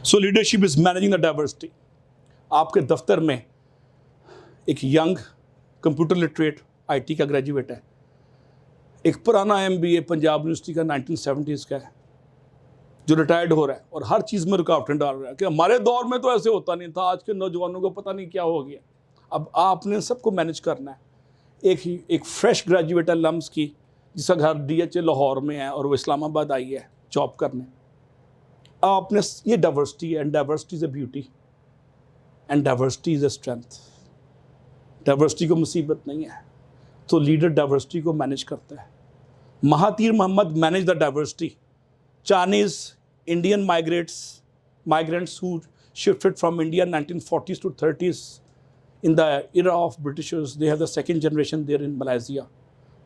So leadership is managing the diversity. आपके दफ्तर में एक यंग कंप्यूटर लिटरेट आईटी का ग्रेजुएट है, एक पुराना एमबीए पंजाब यूनिवर्सिटी का 1970s का है जो रिटायर्ड हो रहा है और हर चीज़ में रुकावटें डाल रहा है कि हमारे दौर में तो ऐसे होता नहीं था, आज के नौजवानों को पता नहीं क्या हो गया। अब आपने सबको मैनेज करना है। एक फ्रेश ग्रेजुएट है लम्स की, जिसका घर डीएचए लाहौर में है और वो इस्लामाबाद आई है जॉब करने। आपने ये डाइवर्सिटी है, and diversity is a beauty and diversity is a strength. Diversity को मुसीबत नहीं है, तो लीडर डाइवर्सिटी को मैनेज करता है। Mahathir Mohamad manage the diversity. Chinese Indian migrants who shifted from India in 1940s to 30s in the era of Britishers, they have the second generation there in Malaysia.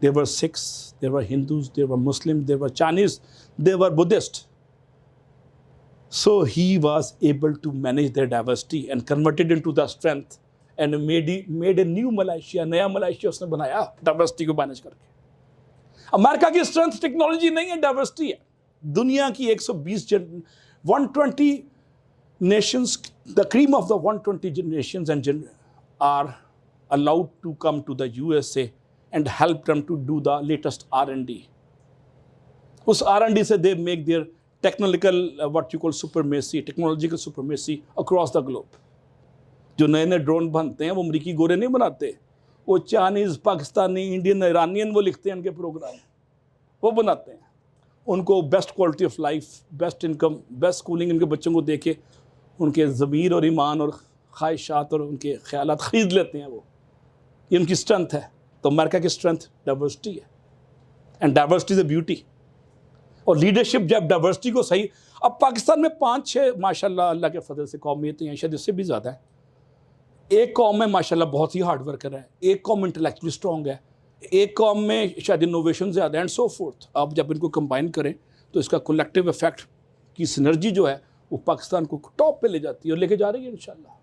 There were Sikhs, there were Hindus, there were Muslims, there were Chinese, there were Buddhists. So he was able to manage their diversity and converted into the strength and made a new Malaysia, नया Malaysia उसने बनाया diversity को manage करके। America की strength technology नहीं है, diversity है। दुनिया की 120 nations, the cream of the 120 nations and are allowed to come to the USA and help them to do the latest R&D. उस R&D से they make their technological what you call supremacy, technological supremacy across the globe. जो नए नए drone बनते हैं वो अमरीकी गोरे नहीं बनाते, वो चाइनीज़, पाकिस्तानी, इंडियन, ईरानियन वो लिखते हैं, उनके प्रोग्राम वो बनाते हैं। उनको best quality of life, best income, best schooling इनके बच्चों को देके उनके ज़मीर और ईमान और ख्वाहिशात और उनके ख्यालात ख़रीद लेते हैं। वो ये उनकी स्ट्रेंथ है। तो अमेरिका की स्ट्रेंथ डाइवर्सिटी है, and diversity is a beauty. और लीडरशिप जब डाइवर्सिटी को सही, अब पाकिस्तान में 5-6 माशाल्लाह अल्लाह के फजल से कौमियतें हैं, शायद इससे भी ज़्यादा है। एक कौम में माशाल्लाह बहुत ही हार्ड वर्कर है, एक कौम इंटेलेक्चुअली स्ट्रॉन्ग है, एक कौम में शायद इनोवेशन ज़्यादा एंड सो फोर्थ। आप जब इनको कंबाइन करें तो इसका कलेक्टिव इफेक्ट की सिनर्जी जो है वो पाकिस्तान को टॉप पे ले जाती है और लेके जा रही है इंशाल्लाह।